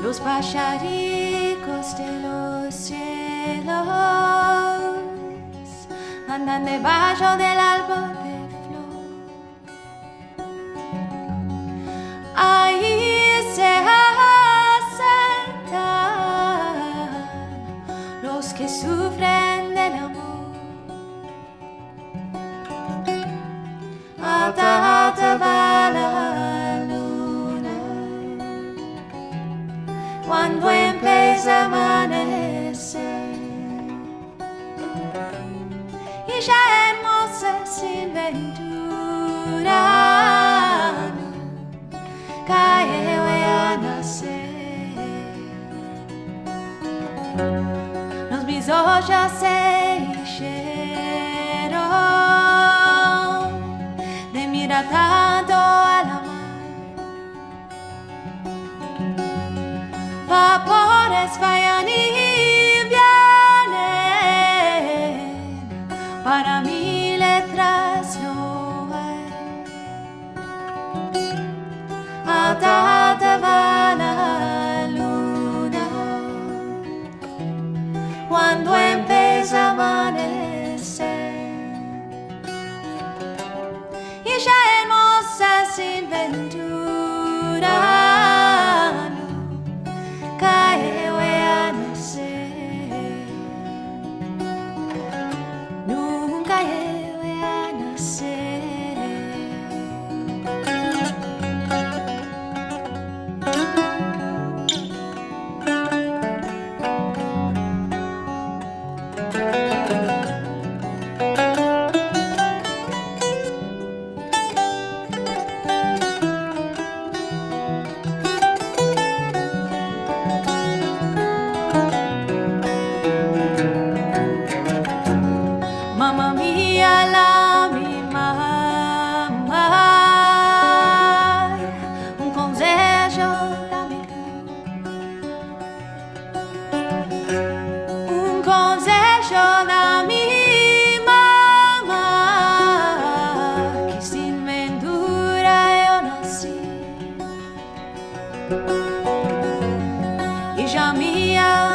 los pajaricos de los cielos andan debajo del árbol de flor. Ahí se acercan los que sufren del amor. Alta, alta va la luna cuando empieza a amanecer, y ya hermosa sin ventura cae voy a nacer. Los mis ojos se hicieron de mirar tanto a la mar. Vapores vayan y vienen, para mí letras no hay. Alta, alta va la luna cuando empieza a amanecer, y ya hermosa sin ventura cae voy a nacer. Nunca voy a nacer. Mamma mia, la mi mamma, un consejo dammi tu, un consejo da mi mamma, che sin ventura io nasci, hija mia.